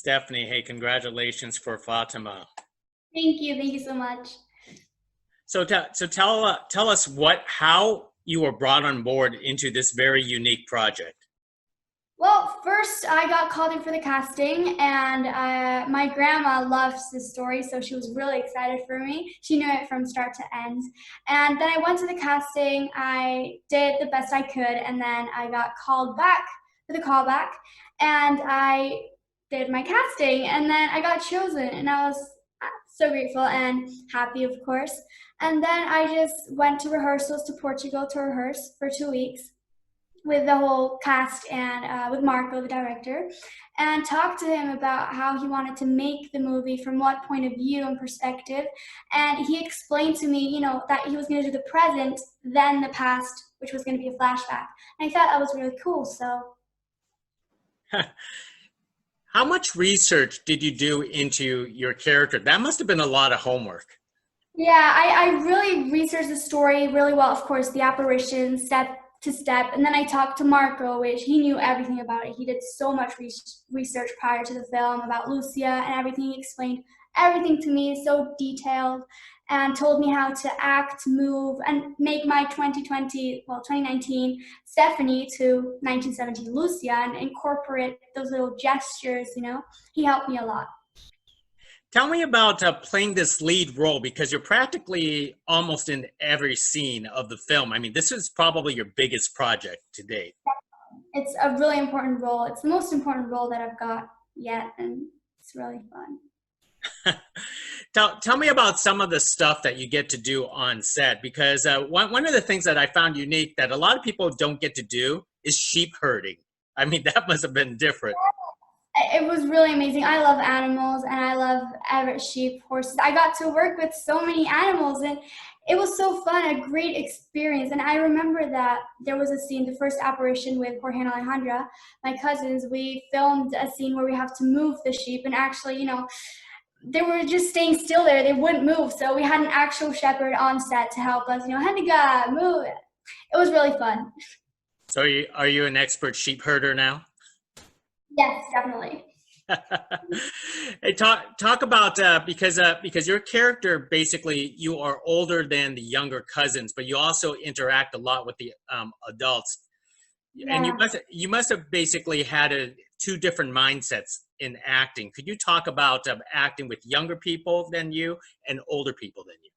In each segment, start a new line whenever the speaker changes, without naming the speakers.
Stephanie, hey, congratulations for Fatima.
Thank you so much.
So tell us how you were brought on board into this very unique project.
Well, first I got called in for the casting, and my grandma loves this story, so she was really excited for me. She knew it from start to end. And then I went to the casting, I did the best I could, and then I got called back for the callback, and I did my casting, and then I got chosen, and I was so grateful and happy, of course. And then I just went to rehearsals to Portugal to rehearse for 2 weeks with the whole cast and with Marco, the director, and talked to him about how he wanted to make the movie from what point of view and perspective. And he explained to me, that he was going to do the present, then the past, which was going to be a flashback. And I thought that was really cool. So
How much research did you do into your character? That must have been a lot of homework.
yeah, I really researched the story really well. Of course, the apparition, step to step, and then I talked to Marco, which he knew everything about it. He did so much research prior to the film about Lucia and everything. He explained everything to me so detailed and told me how to act, move, and make my 2019 Stephanie to 1917 Lucia and incorporate those little gestures. He helped me a lot.
Tell me about playing this lead role because you're practically almost in every scene of the film. I mean, this is probably your biggest project to date.
It's a really important role. It's the most important role that I've got yet, and it's really fun.
Tell me about some of the stuff that you get to do on set because one of the things that I found unique that a lot of people don't get to do is sheep herding. I mean, that must have been different.
It was really amazing. I love animals, and I love Everett sheep, horses. I got to work with so many animals, and it was so fun, a great experience. And I remember that there was a scene, the first apparition with Jorge and Alejandra, my cousins. We filmed a scene where we have to move the sheep, and actually, they were just staying still there. They wouldn't move, so we had an actual shepherd on set to help us. Hendiga, move it. It was really fun.
So are you an expert sheep herder now?
Yes, definitely.
Hey, talk about because your character basically you are older than the younger cousins, but you also interact a lot with the adults, and
Yeah.
you must have basically had two different mindsets in acting. Could you talk about acting with younger people than you and older people than you?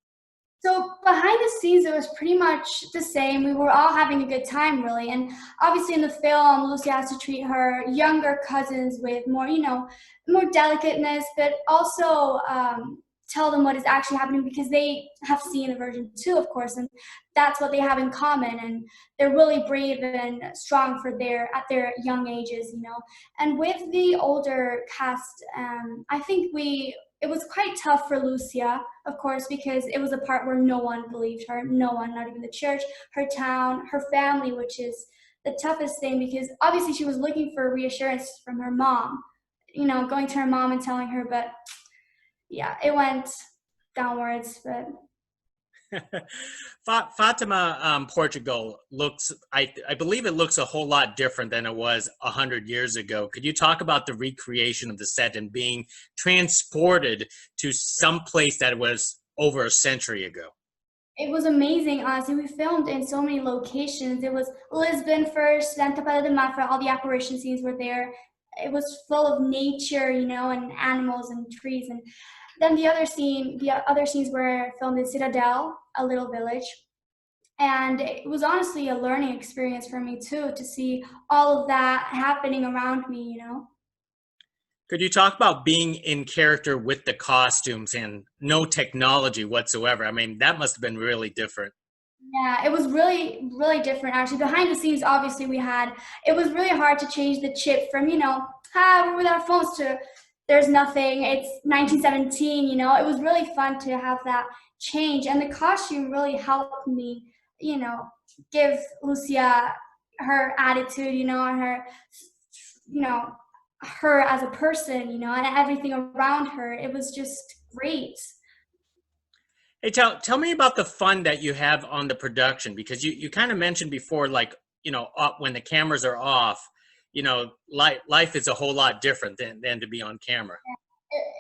So behind the scenes, it was pretty much the same. We were all having a good time, really. And obviously, in the film, Lucy has to treat her younger cousins with more, more delicateness, but also tell them what is actually happening because they have seen the version two, of course, and that's what they have in common. And they're really brave and strong for their young ages. And with the older cast, I think it was quite tough for Lucia, of course, because it was a part where no one believed her, no one, not even the church, her town, her family, which is the toughest thing because obviously she was looking for reassurance from her mom, going to her mom and telling her, but yeah, it went downwards, but
Fatima, Portugal looks. I believe it looks a whole lot different than it was 100 years ago. Could you talk about the recreation of the set and being transported to some place that was over a century ago?
it was amazing, honestly. We filmed in so many locations. It was Lisbon first, then Tapera de Mafra, all the apparition scenes were there. It was full of nature, and animals and trees. And then the other scenes were filmed in Citadel, a little village. And it was honestly a learning experience for me too, to see all of that happening around me.
Could you talk about being in character with the costumes and no technology whatsoever? I mean, that must have been really different.
Yeah, it was really, really different actually. Behind the scenes, obviously, it was really hard to change the chip from, we're with our phones to there's nothing, it's 1917. It was really fun to have that change. And the costume really helped me, you know, give Lucia her attitude, and you know, her as a person, and everything around her. It was just great.
Hey, tell me about the fun that you have on the production because you kind of mentioned before, like, when the cameras are off, life is a whole lot different than to be on camera.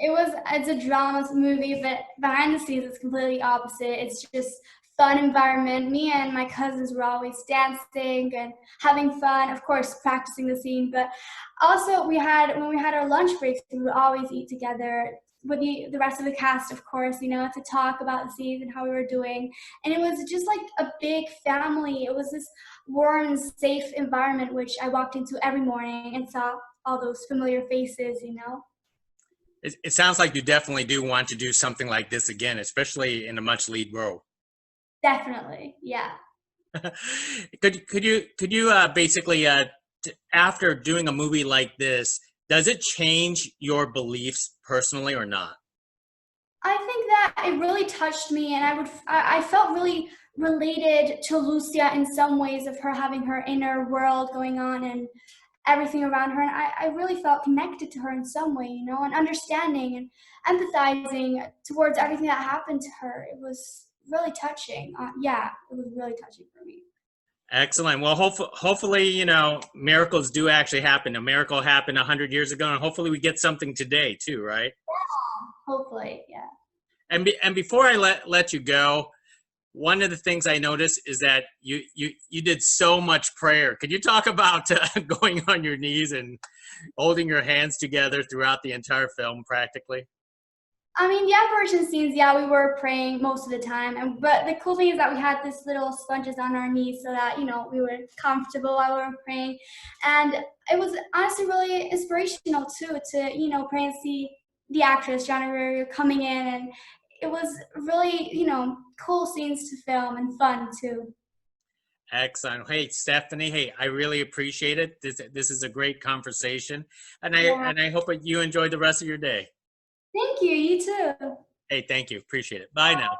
It's a drama movie, but behind the scenes it's completely opposite. It's just fun environment. Me and my cousins were always dancing and having fun, of course practicing the scene, but also when we had our lunch breaks, we would always eat together with the rest of the cast, of course, to talk about the scenes and how we were doing. And it was just like a big family. It was this warm, safe environment which I walked into every morning and saw all those familiar faces.
It sounds like you definitely do want to do something like this again, especially in a much lead role.
Definitely, yeah.
Could you basically after doing a movie like this, does it change your beliefs personally or not?
I think that it really touched me, and I felt really related to Lucia in some ways of her having her inner world going on and everything around her, and I really felt connected to her in some way, and understanding and empathizing towards everything that happened to her. It was really touching. Yeah, it was really touching for me.
Excellent. Well, hopefully, miracles do actually happen. A miracle happened 100 years ago, and hopefully we get something today too, right?
Hopefully, yeah.
And before I let you go, one of the things I noticed is that you did so much prayer. Could you talk about going on your knees and holding your hands together throughout the entire film, practically?
I mean, the apparition scenes, yeah, we were praying most of the time, but the cool thing is that we had this little sponges on our knees so that we were comfortable while we were praying, and it was honestly really inspirational too to pray and see the actress Johnny Rivera coming in, and it was really cool scenes to film and fun too.
Excellent. Hey, Stephanie. Hey, I really appreciate it. This is a great conversation, and
Yeah,
I hope that you enjoy the rest of your day.
thank you. You too.
Hey, thank you. Appreciate it. Bye now.